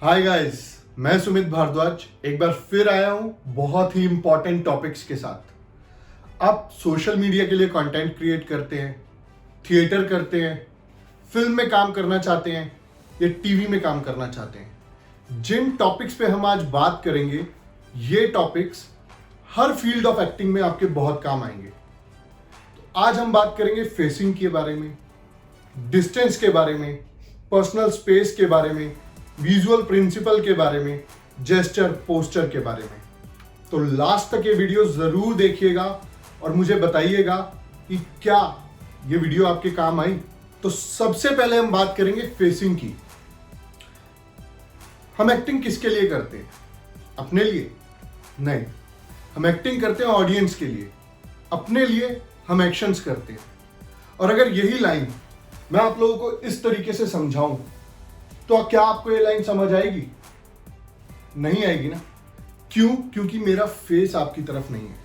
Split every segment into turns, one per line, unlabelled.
Hi guys, मैं सुमित भारद्वाज एक बार फिर आया हूं बहुत ही इंपॉर्टेंट टॉपिक्स के साथ। आप सोशल मीडिया के लिए कंटेंट क्रिएट करते हैं, थिएटर करते हैं, फिल्म में काम करना चाहते हैं या टीवी में काम करना चाहते हैं। जिन टॉपिक्स पे हम आज बात करेंगे ये topics her field of acting में आपके बहुत काम आएंगे। तो आज हम बात करेंगे फेसिंग के बारे में, डिस्टेंस के बारे में, पर्सनल स्पेस के बारे में, विजुअल प्रिंसिपल के बारे में, जेस्चर पोस्चर के बारे में। तो लास्ट तक ये वीडियो जरूर देखिएगा और मुझे बताइएगा कि क्या ये वीडियो आपके काम आई। तो सबसे पहले हम बात करेंगे फेसिंग की। हम एक्टिंग किसके लिए करते हैं? अपने लिए नहीं, हम एक्टिंग करते हैं ऑडियंस के लिए। अपने लिए हम एक्शंस करते हैं। और अगर यही लाइन मैं आप लोगों को इस तरीके से समझाऊं तो क्या आपको ये लाइन समझ आएगी? नहीं आएगी ना। क्यों? क्योंकि मेरा फेस आपकी तरफ नहीं है।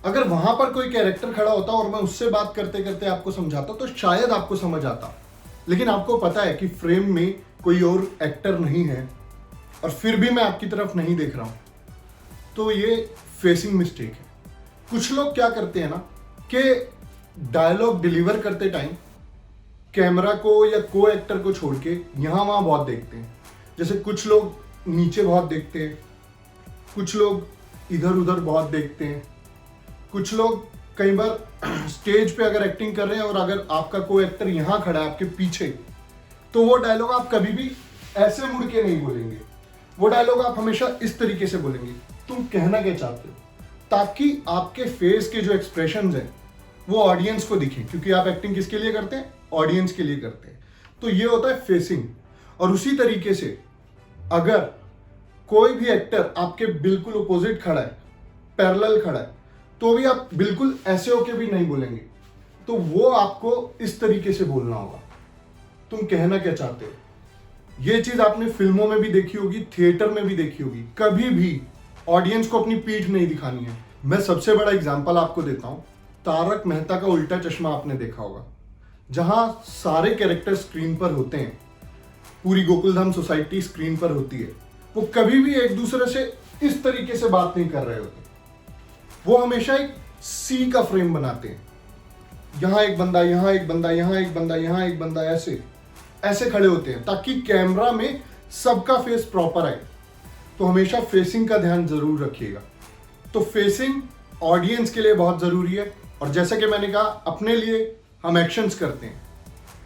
अगर वहां पर कोई कैरेक्टर खड़ा होता और मैं उससे बात करते करते आपको समझाता तो शायद आपको समझ आता, लेकिन आपको पता है कि फ्रेम में कोई और एक्टर नहीं है और फिर भी मैं आपकी तरफ नहीं देख रहा हूं, तो ये फेसिंग मिस्टेक है। कुछ लोग क्या करते हैं ना कि डायलॉग डिलीवर करते टाइम कैमरा को या को एक्टर को छोड़ के यहाँ वहाँ बहुत देखते हैं। जैसे कुछ लोग नीचे बहुत देखते हैं, कुछ लोग इधर उधर बहुत देखते हैं, कुछ लोग कई बार स्टेज पे अगर एक्टिंग कर रहे हैं और अगर आपका को एक्टर यहाँ खड़ा है आपके पीछे, तो वो डायलॉग आप कभी भी ऐसे मुड़ के नहीं बोलेंगे। वो डायलॉग आप हमेशा इस तरीके से बोलेंगे, तुम कहना क्या चाहते हो, ताकि आपके फेस के जो एक्सप्रेशंस हैं वो ऑडियंस को दिखे। क्योंकि आप एक्टिंग किसके लिए करते हैं? ऑडियंस के लिए करते हैं। तो ये होता है फेसिंग। और उसी तरीके से अगर कोई भी एक्टर आपके बिल्कुल अपोजिट खड़ा है, पैरेलल खड़ा है, तो भी आप बिल्कुल ऐसे होके भी नहीं बोलेंगे। तो वो आपको इस तरीके से बोलना होगा, तुम कहना क्या चाहते हो। ये चीज आपने फिल्मों में भी देखी होगी, थिएटर में भी देखी होगी। कभी भी ऑडियंस को अपनी पीठ नहीं दिखानी है। मैं सबसे बड़ा एग्जांपल आपको देता हूं। तारक मेहता का उल्टा चश्मा आपने देखा होगा, जहां सारे कैरेक्टर स्क्रीन पर होते हैं, पूरी गोकुलधाम सोसाइटी स्क्रीन पर होती है। वो कभी भी एक दूसरे से इस तरीके से बात नहीं कर रहे होते। वो हमेशा एक सी का फ्रेम बनाते हैं। यहां एक बंदा, यहां एक बंदा, यहां एक बंदा, यहां एक बंदा, ऐसे ऐसे खड़े होते हैं ताकि कैमरा में सबका फेस प्रॉपर आए। तो हमेशा फेसिंग का ध्यान जरूर रखिएगा। तो फेसिंग ऑडियंस के लिए बहुत जरूरी है। और जैसा कि मैंने कहा, अपने लिए हम एक्शंस करते हैं।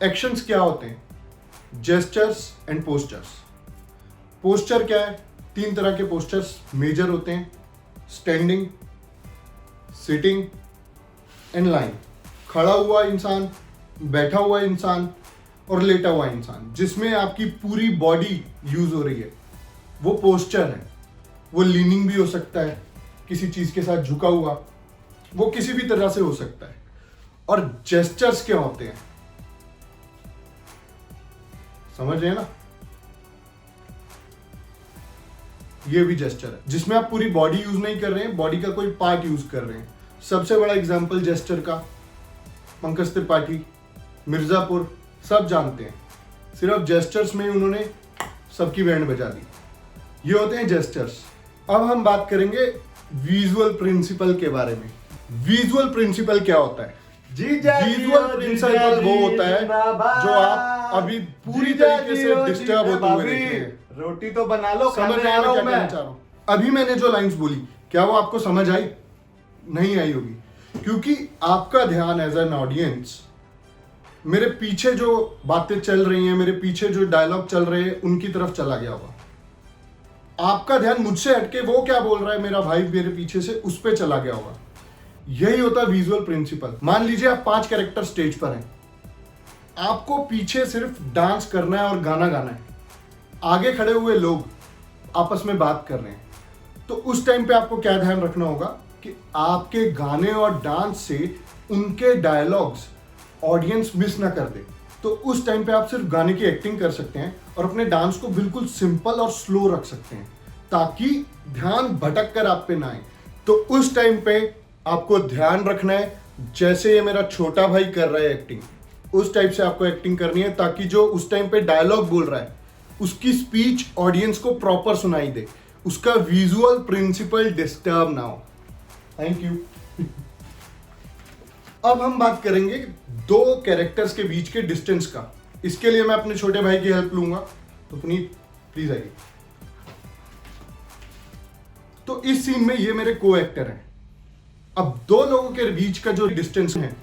एक्शंस क्या होते हैं? Gestures and postures. पोस्चर क्या है? 3 तरह के पोस्चर्स मेजर होते हैं: स्टैंडिंग, सिटिंग एंड लाइन। खड़ा हुआ इंसान, बैठा हुआ इंसान और लेटा हुआ इंसान, जिसमें आपकी पूरी बॉडी यूज हो रही है, वो पोस्चर है। वो लीनिंग भी हो सकता है, किसी चीज के साथ झुका हुआ, वो किसी भी तरह से हो सकता है। और जेस्चर्स क्या होते हैं? समझ रहे हैं ना? ये भी जेस्चर है जिसमें आप पूरी बॉडी यूज नहीं कर रहे हैं, बॉडी का कोई पार्ट यूज कर रहे हैं। सबसे बड़ा एग्जांपल जेस्चर का पंकज त्रिपाठी, मिर्जापुर, सब जानते हैं। सिर्फ जेस्चर्स में उन्होंने सबकी बैंड बजा दी। ये होते हैं जेस्चर्स। अब हम बात करेंगे विजुअल प्रिंसिपल के बारे में। विजुअल प्रिंसिपल क्या होता है? विजुअल प्रिंसिपल वो होता है जो आप अभी पूरी तरीके से डिस्टर्ब होते हुए देख रहे हैं।
रोटी तो बना लो,
समझ रहे हैं क्या कहना चाह रहा हूं? अभी मैंने जो लाइंस बोली, क्या वो आपको समझ आई? नहीं आई होगी, क्योंकि आपका ध्यान एज एन ऑडियंस मेरे पीछे जो बातें चल रही हैं, मेरे पीछे जो डायलॉग चल रहे हैं, उनकी तरफ चला गया होगा। आपका ध्यान मुझसे हटके वो क्या बोल रहा है मेरा भाई मेरे पीछे से, उस पर चला गया होगा। यही होता है विजुअल प्रिंसिपल। मान लीजिए आप 5 कैरेक्टर स्टेज पर हैं, आपको पीछे सिर्फ डांस करना है और गाना गाना है। आगे खड़े हुए लोग आपस में बात कर रहे हैं, तो उस टाइम पे आपको क्या ध्यान रखना होगा कि आपके गाने और डांस से उनके डायलॉग्स ऑडियंस मिस ना कर दे। तो उस टाइम पे आप सिर्फ गाने की एक्टिंग कर सकते हैं और अपने डांस को बिल्कुल सिंपल और स्लो रख सकते हैं, ताकि ध्यान भटक कर आप पे ना आए। तो उस टाइम पे आपको ध्यान रखना है, जैसे ये मेरा छोटा भाई कर रहा है एक्टिंग, उस टाइप से आपको एक्टिंग करनी है, ताकि जो उस टाइम पे डायलॉग बोल रहा है उसकी स्पीच ऑडियंस को प्रॉपर सुनाई दे, उसका विजुअल प्रिंसिपल डिस्टर्ब ना हो। Thank you. अब हम बात करेंगे दो कैरेक्टर्स के बीच के डिस्टेंस का। इसके लिए मैं अपने छोटे भाई की हेल्प लूंगा, तो पुनीत प्लीज आइए। तो इस सीन में ये मेरे को एक्टर हैं। अब दो लोगों के बीच का जो डिस्टेंस है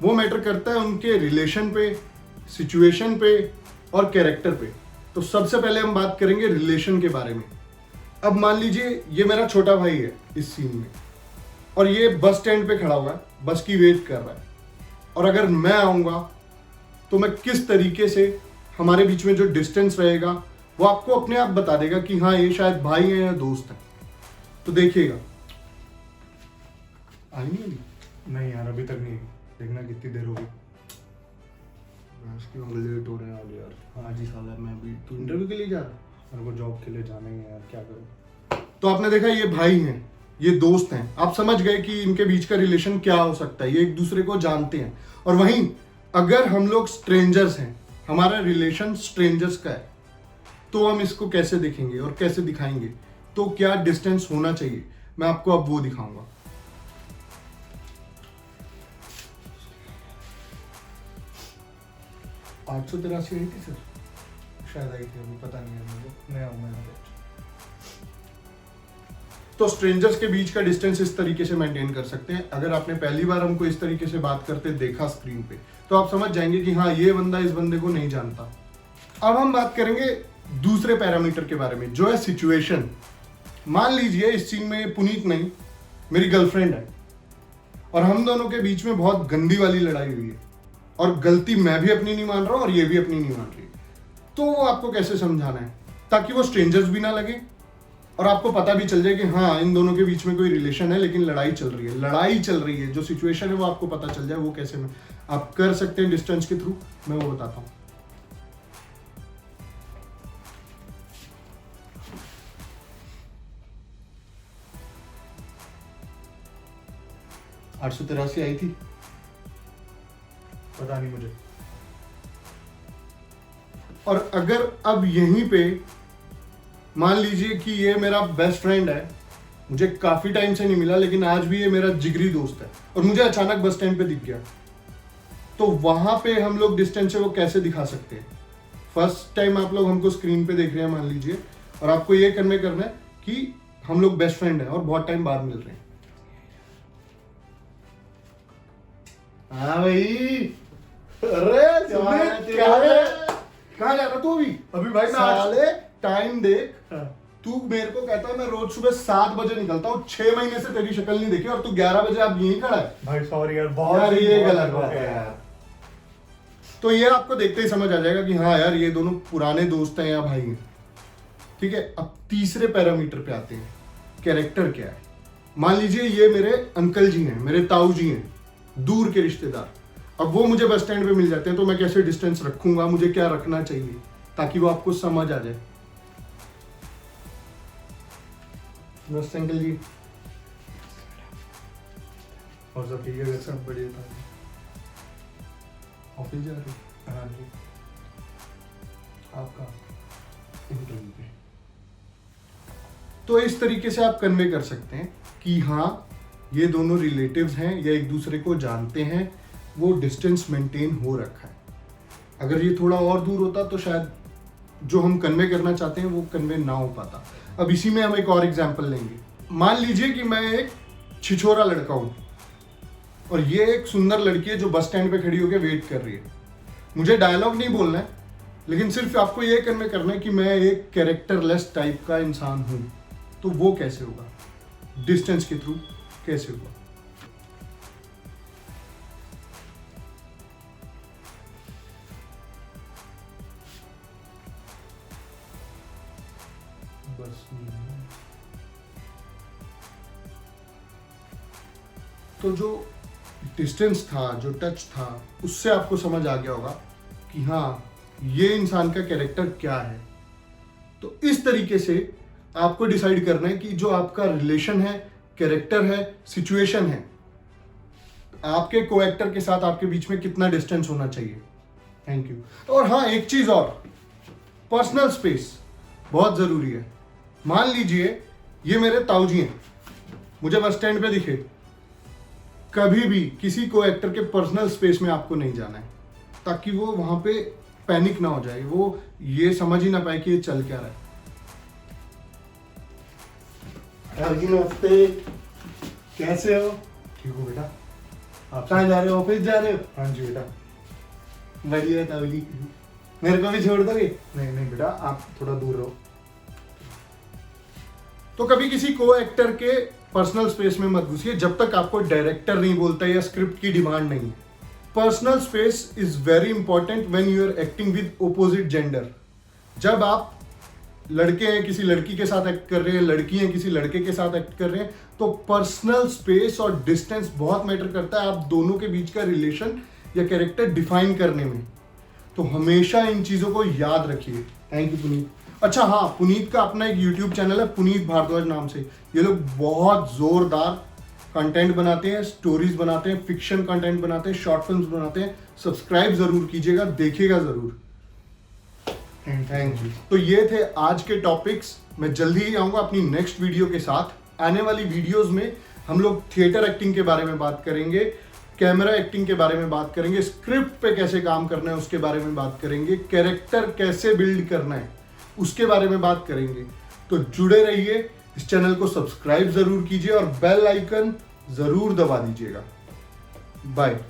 वो मैटर करता है उनके रिलेशन पे, सिचुएशन पे और कैरेक्टर पे। तो सबसे पहले हम बात करेंगे रिलेशन के बारे में। अब मान लीजिए ये मेरा छोटा भाई है इस सीन में, और ये बस स्टैंड पे खड़ा हुआ है, बस की वेट कर रहा है, और अगर मैं आऊंगा तो मैं किस तरीके से हमारे बीच में जो डिस्टेंस रहेगा वो आपको अपने आप बता देगा कि हाँ ये शायद भाई है या दोस्त है। तो देखिएगा। आई
नहीं यार अभी तक नहीं, देखना कितनी देर होगी।
लेट हो रहे हैं यार। हाँ जी साला, मैं भी तू इंटरव्यू के लिए जा रहा है?
मेरे को जॉब के लिए जाना ही है यार, क्या करूँ।
तो आपने देखा ये भाई हैं, ये दोस्त हैं, आप समझ गए कि इनके बीच का रिलेशन क्या हो सकता है। ये एक दूसरे को जानते हैं। और वहीं अगर हम लोग स्ट्रेंजर्स हैं, हमारा रिलेशन स्ट्रेंजर्स का है, तो हम इसको कैसे देखेंगे और कैसे दिखाएंगे, तो क्या डिस्टेंस होना चाहिए, मैं आपको अब वो दिखाऊंगा। आठ सौ तिरासी आई थी सर,
शायद आई थी, अभी पता नहीं है मुझे, मैं आऊँगा यहाँ पे।
तो स्ट्रेंजर्स के बीच का डिस्टेंस इस तरीके से मेंटेन कर सकते हैं। अगर आपने पहली बार हमको इस तरीके से बात करते देखा स्क्रीन पे, तो आप समझ जाएंगे कि हाँ ये बंदा इस बंदे को नहीं जानता। अब हम बात करेंगे दूसरे पैरामीटर के बारे में, जो है सिचुएशन। मान लीजिए इस सीन में पुनीत नहीं, मेरी गर्लफ्रेंड है, और हम दोनों के बीच में बहुत गंदी वाली लड़ाई हुई है, और गलती मैं भी अपनी नहीं मान रहा हूं और ये भी अपनी नहीं मान रही। तो वो आपको कैसे समझाना है ताकि वो स्ट्रेंजर्स भी ना लगे और आपको पता भी चल जाए कि हाँ इन दोनों के बीच में कोई रिलेशन है, लेकिन लड़ाई चल रही है। लड़ाई चल रही है, जो सिचुएशन है वो आपको पता चल जाए। वो कैसे में आप कर सकते हैं डिस्टेंस के थ्रू, मैं वो बताता हूं। आठ सौ तिरासी आई थी,
पता नहीं मुझे।
और अगर अब यहीं पे मान लीजिए कि ये मेरा बेस्ट फ्रेंड है, मुझे काफी टाइम से नहीं मिला, लेकिन आज भी ये मेरा जिगरी दोस्त है, और मुझे अचानक बस स्टैंड पे दिख गया, तो वहां पे हम लोग डिस्टेंस है वो कैसे दिखा सकते हैं। फर्स्ट टाइम आप लोग हमको स्क्रीन पे देख रहे हैं मान लीजिए, और आपको ये कन्वे करना है कि हम लोग बेस्ट फ्रेंड हैं और बहुत टाइम बाद मिल रहे हैं। हाँ भाई, अरे कहाँ जा रहा तू अभी भाई मैं साले टाइम देख। तू मेरे को कहता है मैं रोज सुबह 7 बजे निकलता हूँ, 6 महीने से तेरी शक्ल नहीं देखी, और तू 11 बजे आप यहीं खड़ा है।
भाई सॉरी यार,
बहुत ये गलत बात है यार। तो ये आपको देखते ही समझ आ जाएगा कि हाँ यार ये दोनों पुराने दोस्त हैं या भाई हैं। ठीक है, अब तीसरे पैरामीटर पे आते हैं, कैरेक्टर क्या है। मान लीजिए ये मेरे अंकल जी हैं, मेरे ताऊ जी हैं, दूर के रिश्तेदार। अब वो मुझे बस स्टैंड पे मिल जाते हैं, तो मैं कैसे डिस्टेंस रखूंगा, मुझे क्या रखना चाहिए ताकि वो आपको समझ आ जाए। नमस्ते अंकल जी।
और सब ठीक है?
सब बढ़िया था। ऑफिस जा रहे?
हाँ जी।
आपका इंटरव्यू पे। तो इस तरीके से आप कन्वे कर सकते हैं कि हाँ ये दोनों रिलेटिव्स हैं या एक दूसरे को जानते हैं, वो डिस्टेंस मेंटेन हो रखा है। अगर ये थोड़ा और दूर होता तो शायद जो हम कन्वे करना चाहते हैं वो कन्वे ना हो पाता। अब इसी में हम एक और एग्जांपल लेंगे। मान लीजिए कि मैं एक छिछोरा लड़का हूँ और ये एक सुंदर लड़की है जो बस स्टैंड पे खड़ी होकर वेट कर रही है। मुझे डायलॉग नहीं बोलना है, लेकिन सिर्फ आपको ये कन्वे करना है कि मैं एक कैरेक्टरलेस टाइप का इंसान हूँ। तो वो कैसे होगा, डिस्टेंस के थ्रू कैसे होगा।
बस
तो जो डिस्टेंस था, जो टच था, उससे आपको समझ आ गया होगा कि हाँ ये इंसान का कैरेक्टर क्या है। तो इस तरीके से आपको डिसाइड करना है कि जो आपका रिलेशन है, कैरेक्टर है, सिचुएशन है, आपके को एक्टर के साथ आपके बीच में कितना डिस्टेंस होना चाहिए। Thank you. और हाँ एक चीज और, पर्सनल स्पेस बहुत ज़रूरी है। मान लीजिए ये मेरे ताऊजी हैं, मुझे बस स्टैंड पे दिखे, कभी भी किसी को एक्टर के पर्सनल स्पेस में आपको नहीं जाना है, ताकि वो वहां पे पैनिक ना हो जाए, वो ये समझ ही ना पाए कि ये चल क्या रहा है।
ताऊजी नमस्ते, कैसे हो? ठीक हो बेटा। आप कहाँ जा रहे हो? ऑफिस जा रहे हो? हाँ जी बेटा।
बढ़िया ताऊजी, मेरे को भी छोड़ दोगे?
नहीं नहीं बेटा, आप थोड़ा दूर रहो।
तो कभी किसी को एक्टर के पर्सनल स्पेस में मत घुसिए जब तक आपको डायरेक्टर नहीं बोलता या स्क्रिप्ट की डिमांड नहीं है। Personal space is very important when you are acting with opposite gender. जब आप लड़के हैं किसी लड़की के साथ एक्ट कर रहे हैं, लड़की हैं किसी लड़के के साथ एक्ट कर रहे हैं, तो पर्सनल स्पेस और डिस्टेंस बहुत मैटर करता है आप दोनों के बीच का रिलेशन या कैरेक्टर डिफाइन करने में। तो हमेशा इन चीज़ों को याद रखिए। Thank you Puneet. अच्छा हाँ, पुनीत का अपना एक यूट्यूब चैनल है पुनीत भारद्वाज नाम से। ये लोग बहुत जोरदार कंटेंट बनाते हैं, स्टोरीज बनाते हैं, फिक्शन कंटेंट बनाते हैं, शॉर्ट फिल्म्स बनाते हैं। सब्सक्राइब जरूर कीजिएगा, देखिएगा जरूर। Thank you. तो ये थे आज के टॉपिक्स। मैं जल्दी ही आऊँगा अपनी नेक्स्ट वीडियो के साथ। आने वाली वीडियोस में हम लोग थिएटर एक्टिंग के बारे में बात करेंगे, कैमरा एक्टिंग के बारे में बात करेंगे, स्क्रिप्ट पे कैसे काम करना है उसके बारे में बात करेंगे, कैरेक्टर कैसे बिल्ड करना है उसके बारे में बात करेंगे। तो जुड़े रहिए, इस चैनल को सब्सक्राइब जरूर कीजिए और बेल आइकन जरूर दबा दीजिएगा। बाय।